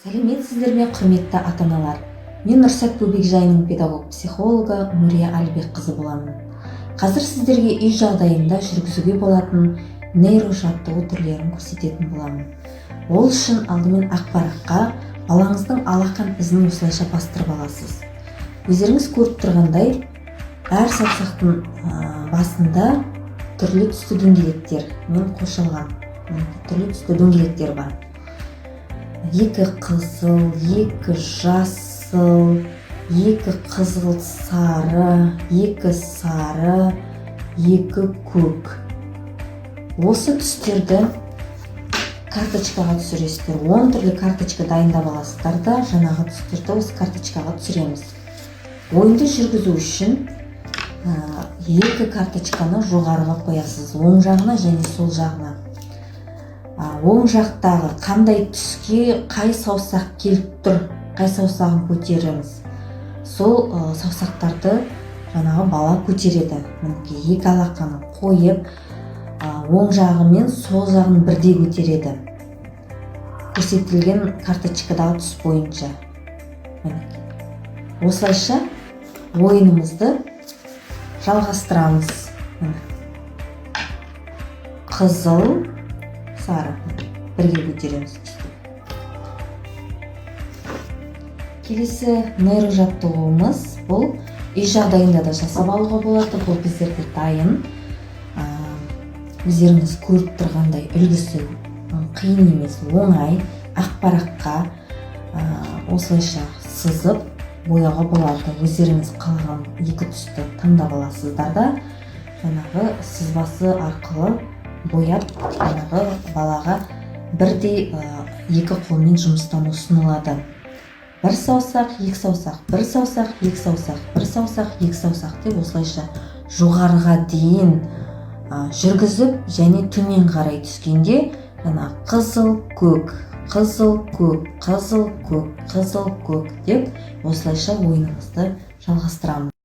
Сәлеметсіздер ме, құрметті ата-аналар? Мен Нұрсат Бөбекжайының педагог-психологы Нұрия Әлібекқызы боламын. Қазір сіздерге үй жағдайында жүргізуге болатын нейрожаттығу түрлерін көрсететін боламын. Ол үшін алдымен ақпаратқа балаңыздың алақан ізін осылайша бастырып аласыз. Өздеріңіз көріп тұрғандай, әр саусақтың басында түрлі түсті дөңгелектер қосылған. Түрлі түсті дөңгелектер бар. Екі қызыл, екі жасыл, екі қызыл сары, екі сары, екі көк. Осы түстерді карточкаға түсіресіздер. 10 түрлі карточка дайындап аласыздар да, жаңағы түстерді осы карточкаға түсіреміз. Ойынды жүргізу үшін екі карточканы жоғарыға қоясыз, оң жағына және сол жағына. Оң жақтағы қандай түске қай саусақ келіп тұр, қай саусағын көтереміз. Сол саусақтарды жаңағы бала көтереді. Екі алақанын қойып, оң жағы мен сол жағын бірдей көтереді. Көрсетілген карточкадағы түс бойынша. Осылайша ойынымызды жалғастырамыз. Қызыл, сары бірге көтереміз. Келесі нейрожаттығуымыз бұл үй жағдайында да жасап алуға болады. Бұл біздерге дайын. Өздеріңіз көріп тұрғандай үлгісі қиын емес, оңай, ақпаратқа осылайша сызып бояуға болады. Өздеріңіз қалаған екі түсті таңдап аласыздар да, жаңағы сызбасы арқылы бояп, жаңағы балаға бірдей екі қолмен жұмыстан ұсынылады. Бір саусақ, екі саусақ, бір саусақ, екі саусақ, бір саусақ, екі саусақ деп осылайша жоғарыға дейін жүргізіп, және төмен қарай түскенде жаңа қызыл, көк, қызыл, көк, қызыл, көк, қызыл, көк деп осылайша ойынымызды жалғастырамыз.